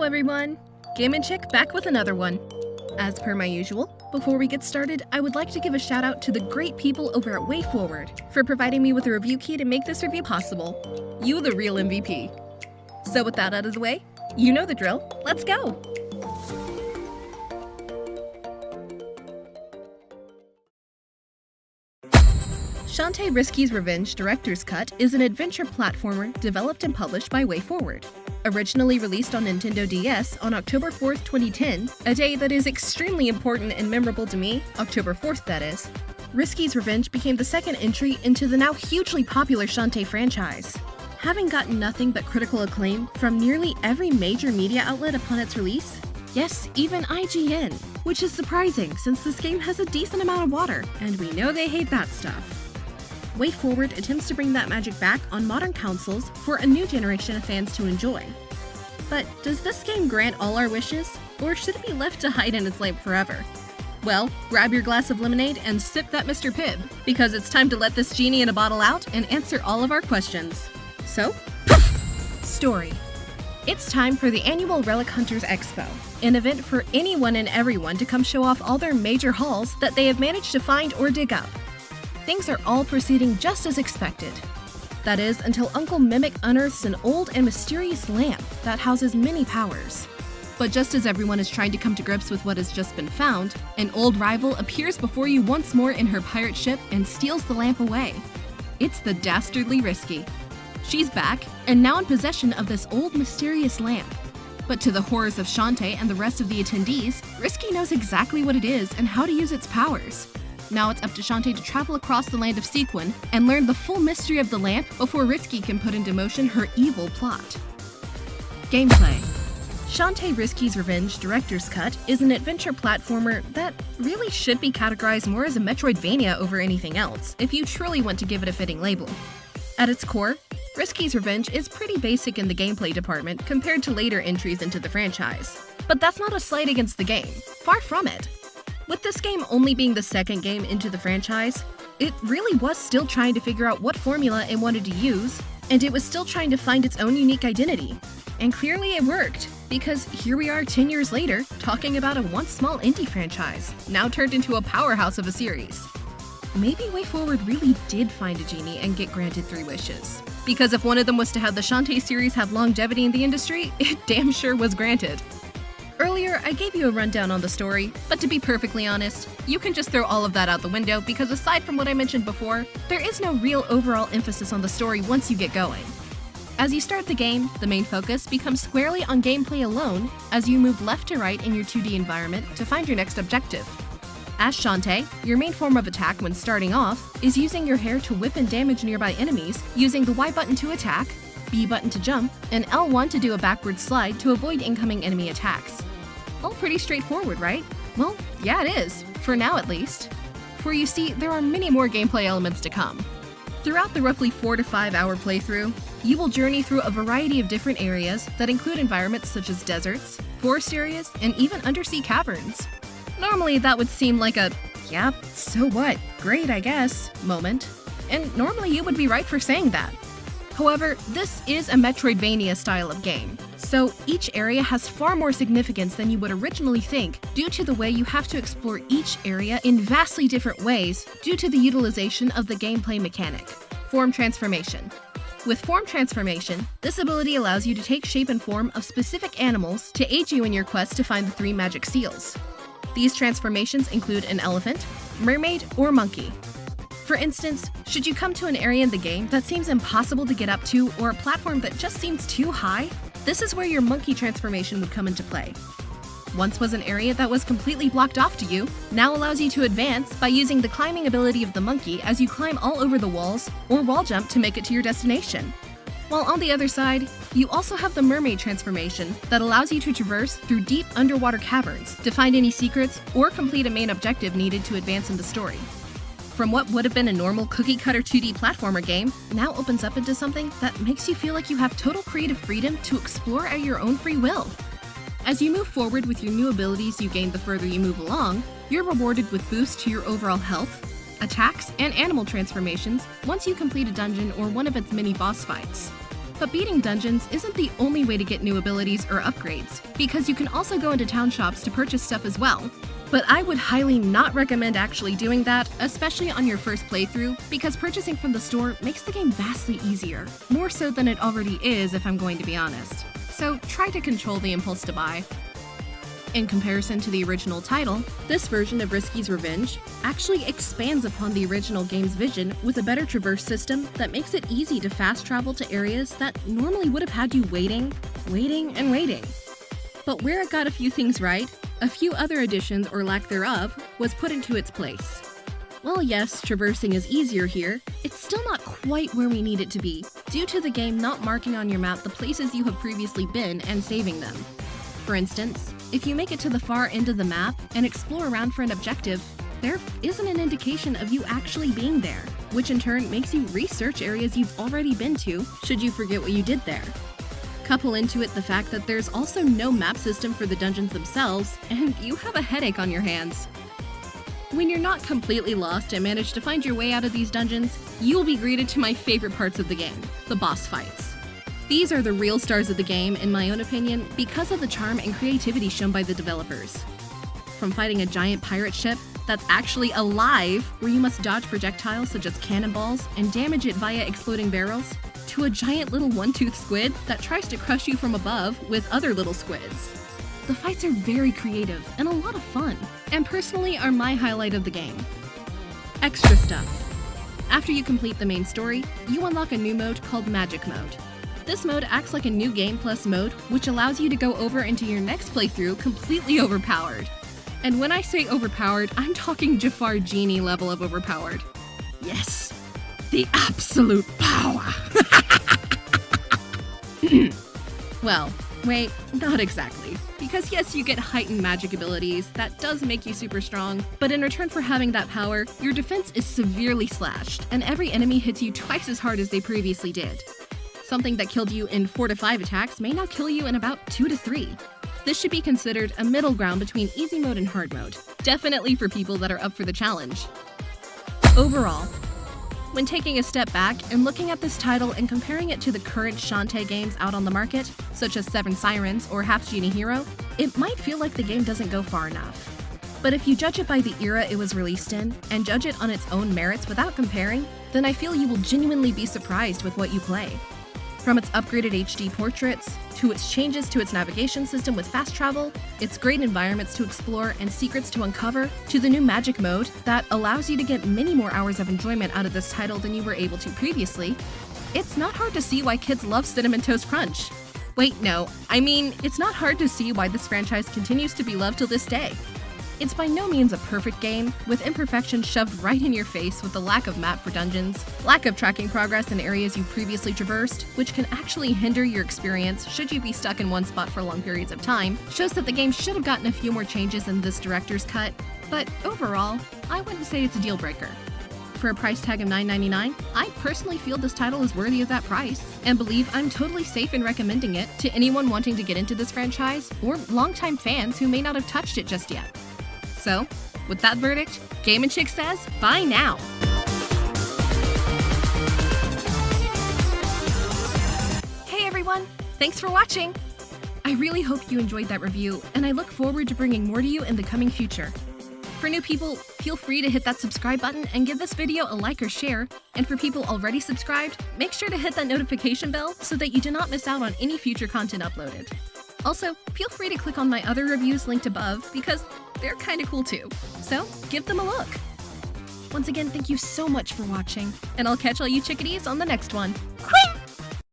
everyone! GameNChick back with another one. As per my usual, before we get started, I would like to give a shout out to the great people over at WayForward for providing me with a review key to make this review possible. You the real MVP. So with that out of the way, you know the drill, let's go! Shantae Risky's Revenge Director's Cut is an adventure platformer developed and published by WayForward. Originally released on Nintendo DS on October 4th, 2010, a day that is extremely important and memorable to me, October 4th that is, Risky's Revenge became the second entry into the now hugely popular Shantae franchise. Having gotten nothing but critical acclaim from nearly every major media outlet upon its release, yes, even IGN, which is surprising since this game has a decent amount of water, and we know they hate that stuff. WayForward attempts to bring that magic back on modern consoles for a new generation of fans to enjoy. But does this game grant all our wishes, or should it be left to hide in its lamp forever? Well, grab your glass of lemonade and sip that Mr. Pibb, because it's time to let this genie in a bottle out and answer all of our questions. So, story. It's time for the annual Relic Hunters Expo, an event for anyone and everyone to come show off all their major hauls that they have managed to find or dig up. Things are all proceeding just as expected. That is, until Uncle Mimic unearths an old and mysterious lamp that houses many powers. But just as everyone is trying to come to grips with what has just been found, an old rival appears before you once more in her pirate ship and steals the lamp away. It's the dastardly Risky. She's back, and now in possession of this old mysterious lamp. But to the horrors of Shantae and the rest of the attendees, Risky knows exactly what it is and how to use its powers. Now it's up to Shantae to travel across the land of Sequin and learn the full mystery of the lamp before Risky can put into motion her evil plot. Gameplay. Shantae Risky's Revenge Director's Cut is an adventure platformer that really should be categorized more as a Metroidvania over anything else, if you truly want to give it a fitting label. At its core, Risky's Revenge is pretty basic in the gameplay department compared to later entries into the franchise. But that's not a slight against the game, far from it. With this game only being the second game into the franchise, it really was still trying to figure out what formula it wanted to use, and it was still trying to find its own unique identity. And clearly it worked, because here we are 10 years later, talking about a once small indie franchise, now turned into a powerhouse of a series. Maybe WayForward really did find a genie and get granted 3 wishes. Because if one of them was to have the Shantae series have longevity in the industry, it damn sure was granted. Earlier, I gave you a rundown on the story, but to be perfectly honest, you can just throw all of that out the window because aside from what I mentioned before, there is no real overall emphasis on the story once you get going. As you start the game, the main focus becomes squarely on gameplay alone as you move left to right in your 2D environment to find your next objective. As Shantae, your main form of attack when starting off is using your hair to whip and damage nearby enemies using the Y button to attack, B button to jump, and L1 to do a backward slide to avoid incoming enemy attacks. All pretty straightforward, right? Well, yeah it is, for now at least. For you see, there are many more gameplay elements to come. Throughout the roughly 4 to 5 hour playthrough, you will journey through a variety of different areas that include environments such as deserts, forest areas, and even undersea caverns. Normally that would seem like a, yeah, so what, great I guess, moment. And normally you would be right for saying that. However, this is a Metroidvania style of game, so each area has far more significance than you would originally think due to the way you have to explore each area in vastly different ways due to the utilization of the gameplay mechanic, Form Transformation. With Form Transformation, this ability allows you to take shape and form of specific animals to aid you in your quest to find the 3 magic seals. These transformations include an elephant, mermaid, or monkey. For instance, should you come to an area in the game that seems impossible to get up to or a platform that just seems too high, this is where your monkey transformation would come into play. Once was an area that was completely blocked off to you, now allows you to advance by using the climbing ability of the monkey as you climb all over the walls or wall jump to make it to your destination. While on the other side, you also have the mermaid transformation that allows you to traverse through deep underwater caverns to find any secrets or complete a main objective needed to advance in the story. From what would have been a normal cookie-cutter 2D platformer game, now opens up into something that makes you feel like you have total creative freedom to explore at your own free will. As you move forward with your new abilities you gain the further you move along, you're rewarded with boosts to your overall health, attacks, and animal transformations once you complete a dungeon or one of its mini boss fights. But beating dungeons isn't the only way to get new abilities or upgrades, because you can also go into town shops to purchase stuff as well. But I would highly not recommend actually doing that, especially on your first playthrough, because purchasing from the store makes the game vastly easier, more so than it already is if I'm going to be honest. So try to control the impulse to buy. In comparison to the original title, this version of Risky's Revenge actually expands upon the original game's vision with a better traverse system that makes it easy to fast travel to areas that normally would have had you waiting. But where it got a few things right, a few other additions or lack thereof was put into its place. While yes, traversing is easier here, it's still not quite where we need it to be, due to the game not marking on your map the places you have previously been and saving them. For instance, if you make it to the far end of the map and explore around for an objective, there isn't an indication of you actually being there, which in turn makes you research areas you've already been to should you forget what you did there. Couple into it the fact that there's also no map system for the dungeons themselves, and you have a headache on your hands. When you're not completely lost and manage to find your way out of these dungeons, you'll be greeted to my favorite parts of the game, the boss fights. These are the real stars of the game, in my own opinion, because of the charm and creativity shown by the developers. From fighting a giant pirate ship that's actually alive, where you must dodge projectiles such as cannonballs and damage it via exploding barrels, to a giant little one-toothed squid that tries to crush you from above with other little squids. The fights are very creative and a lot of fun, and personally are my highlight of the game. Extra stuff. After you complete the main story, you unlock a new mode called Magic Mode. This mode acts like a new Game Plus mode, which allows you to go over into your next playthrough completely overpowered. And when I say overpowered, I'm talking Jafar Genie level of overpowered. Yes, the absolute power! Well, wait, not exactly. Because yes, you get heightened magic abilities, that does make you super strong, but in return for having that power, your defense is severely slashed, and every enemy hits you twice as hard as they previously did. Something that killed you in 4 to 5 attacks may now kill you in about 2 to 3. This should be considered a middle ground between easy mode and hard mode, definitely for people that are up for the challenge. Overall, when taking a step back and looking at this title and comparing it to the current Shantae games out on the market, such as Seven Sirens or Half Genie Hero, it might feel like the game doesn't go far enough. But if you judge it by the era it was released in, and judge it on its own merits without comparing, then I feel you will genuinely be surprised with what you play. From its upgraded HD portraits, to its changes to its navigation system with fast travel, its great environments to explore and secrets to uncover, to the new magic mode that allows you to get many more hours of enjoyment out of this title than you were able to previously, it's not hard to see why kids love Cinnamon Toast Crunch. Wait, no, I mean, it's not hard to see why this franchise continues to be loved to this day. It's by no means a perfect game, with imperfections shoved right in your face with the lack of map for dungeons, lack of tracking progress in areas you've previously traversed, which can actually hinder your experience should you be stuck in one spot for long periods of time, shows that the game should have gotten a few more changes in this director's cut, but overall, I wouldn't say it's a deal breaker. For a price tag of $9.99, I personally feel this title is worthy of that price, and believe I'm totally safe in recommending it to anyone wanting to get into this franchise, or longtime fans who may not have touched it just yet. So, with that verdict, GameNChick says, buy now! Hey everyone, thanks for watching! I really hope you enjoyed that review, and I look forward to bringing more to you in the coming future. For new people, feel free to hit that subscribe button and give this video a like or share, and for people already subscribed, make sure to hit that notification bell so that you do not miss out on any future content uploaded. Also, feel free to click on my other reviews linked above because they're kinda cool too, so give them a look. Once again, thank you so much for watching, and I'll catch all you chickadees on the next one. Queen!